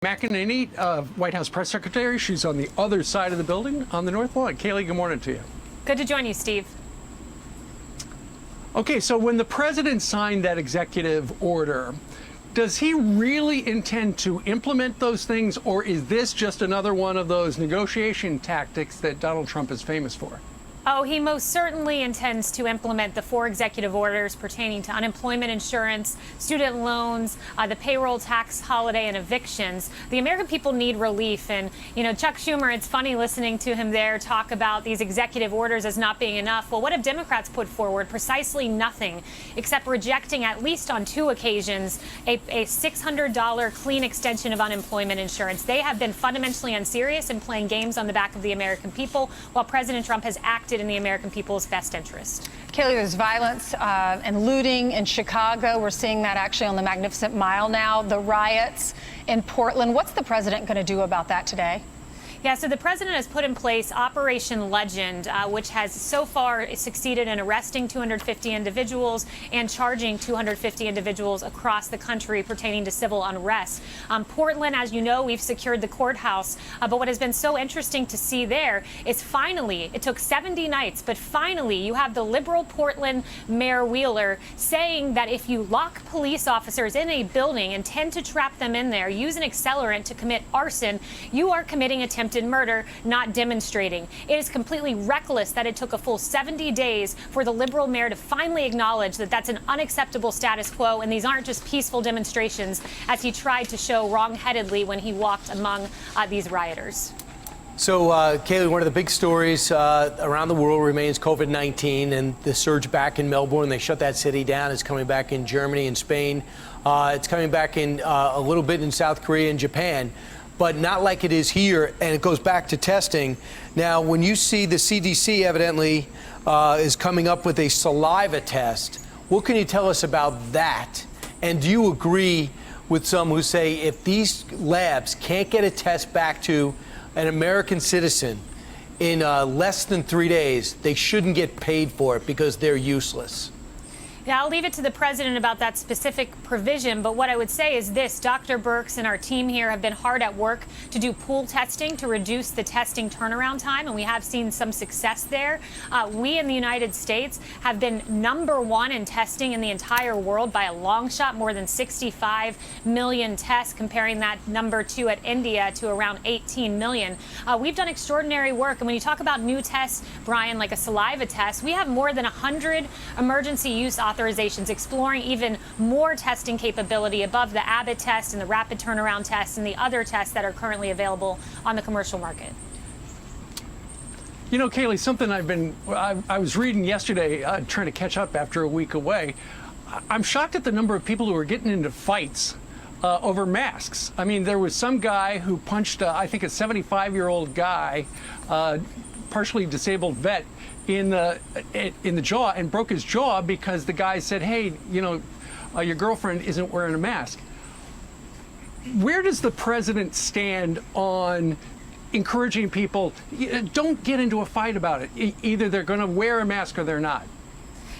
McEnany, White House press secretary. She's on the other side of the building on the North Lawn. Kayleigh, good morning to you. Good to join you, Steve. Okay, so when the president signed that executive order, does he really intend to implement those things, or is this just another one of those negotiation tactics that Donald Trump is famous for? Oh, he most certainly intends to implement the 4 executive orders pertaining to unemployment insurance, student loans, the payroll tax holiday, and evictions. The American people need relief. And, you know, Chuck Schumer, it's funny listening to him there talk about these executive orders as not being enough. Well, what have Democrats put forward? Precisely nothing, except rejecting, at least on 2 occasions, a $600 clean extension of unemployment insurance. They have been fundamentally unserious and playing games on the back of the American people, while President Trump has acted in the American people's best interest. Kayleigh, there's violence and looting in Chicago. We're seeing that actually on the Magnificent Mile now. The riots in Portland. What's the president going to do about that today? Yeah, so the president has put in place Operation Legend, which has so far succeeded in arresting 250 individuals and charging 250 individuals across the country pertaining to civil unrest. Portland, as you know, we've secured the courthouse. But what has been so interesting to see there is finally, it took 70 nights, but finally you have the liberal Portland Mayor Wheeler saying that if you lock police officers in a building and tend to trap them in there, use an accelerant to commit arson, you are committing attempted murder, not demonstrating. It is completely reckless that it took a full 70 days for the liberal mayor to finally acknowledge that that's an unacceptable status quo, and these aren't just peaceful demonstrations, as he tried to show wrongheadedly when he walked among these rioters. So, Kayleigh, one of the big stories around the world remains COVID-19 and the surge back in Melbourne. They shut that city down. It's coming back in Germany and Spain. It's coming back in a little bit in South Korea and Japan, but not like it is here, and it goes back to testing. Now, when you see the CDC evidently is coming up with a saliva test, what can you tell us about that? And do you agree with some who say if these labs can't get a test back to an American citizen in less than 3 days, they shouldn't get paid for it because they're useless? Yeah, I'll leave it to the president about that specific provision, but what I would say is this: Dr. Birx and our team here have been hard at work to do pool testing to reduce the testing turnaround time, and we have seen some success there. We in the United States have been #1 in testing in the entire world by a long shot, more than 65 million tests, comparing that #2 at India to around 18 million. We've done extraordinary work, and when you talk about new tests, Brian, like a saliva test, we have more than 100 emergency use authorizations, exploring even more testing capability above the Abbott test and the rapid turnaround test and the other tests that are currently available on the commercial market. You know, Kayleigh, something I was reading yesterday, trying to catch up after a week away. I'm shocked at the number of people who are getting into fights over masks. I mean, there was some guy who punched, I think, a 75-year-old guy, partially disabled vet, in the jaw, and broke his jaw because the guy said, hey, you know, your girlfriend isn't wearing a mask. Where does the president stand on encouraging people, don't get into a fight about it? Either they're going to wear a mask or they're not.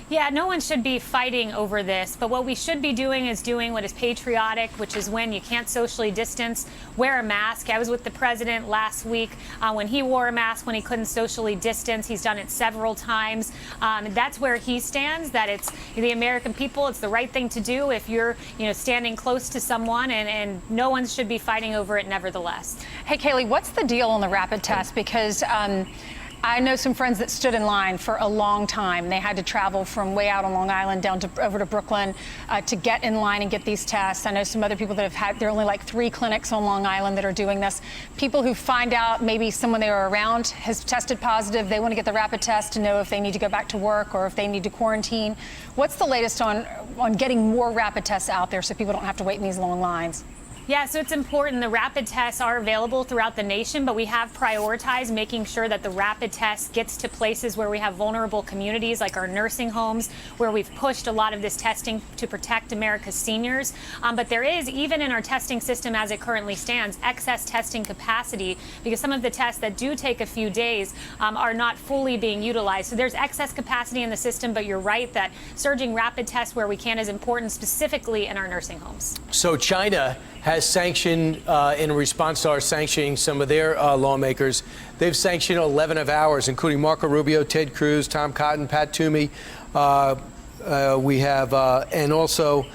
Yeah, no one should be fighting over this, but what we should be doing is doing what is patriotic, which is when you can't socially distance, wear a mask. I was with the president last week when he wore a mask when he couldn't socially distance. He's done it several times. That's where he stands, that it's the American people, it's the right thing to do if you're, you know, standing close to someone, and no one should be fighting over it nevertheless. Hey, Kayleigh, what's the deal on the rapid test? Because I know some friends that stood in line for a long time. They had to travel from way out on Long Island down to over to Brooklyn to get in line and get these tests. I know some other people that have had, there are only like 3 clinics on Long Island that are doing this. People who find out maybe someone they were around has tested positive, they want to get the rapid test to know if they need to go back to work or if they need to quarantine. What's the latest on getting more rapid tests out there so people don't have to wait in these long lines? Yeah, so it's important. The rapid tests are available throughout the nation, but we have prioritized making sure that the rapid test gets to places where we have vulnerable communities, like our nursing homes, where we've pushed a lot of this testing to protect America's seniors. But there is, even in our testing system as it currently stands, excess testing capacity, because some of the tests that do take a few days are not fully being utilized. So there's excess capacity in the system, but you're right that surging rapid tests where we can is important, specifically in our nursing homes. So China has sanctioned, in response to our sanctioning some of their lawmakers, they've sanctioned 11 of ours, including Marco Rubio, Ted Cruz, Tom Cotton, Pat Toomey. We have, and also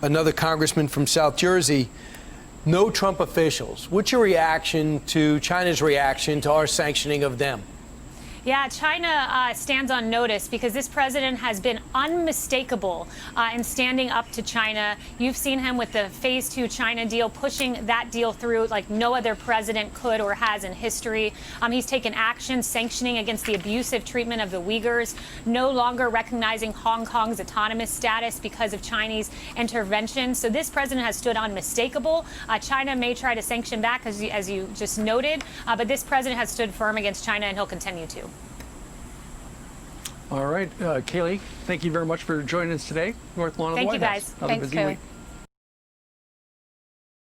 another congressman from South Jersey. No Trump officials. What's your reaction to China's reaction to our sanctioning of them? Yeah, China stands on notice because this president has been unmistakable in standing up to China. You've seen him with the Phase 2 China deal, pushing that deal through like no other president could or has in history. He's taken action sanctioning against the abusive treatment of the Uyghurs, no longer recognizing Hong Kong's autonomous status because of Chinese intervention. So this president has stood unmistakable. China may try to sanction back, as you just noted, but this president has stood firm against China, and he'll continue to. All right, Kayleigh, thank you very much for joining us today. North Lawn of the Thank White you, House. guys. Have a Thanks, busy Kayleigh. week.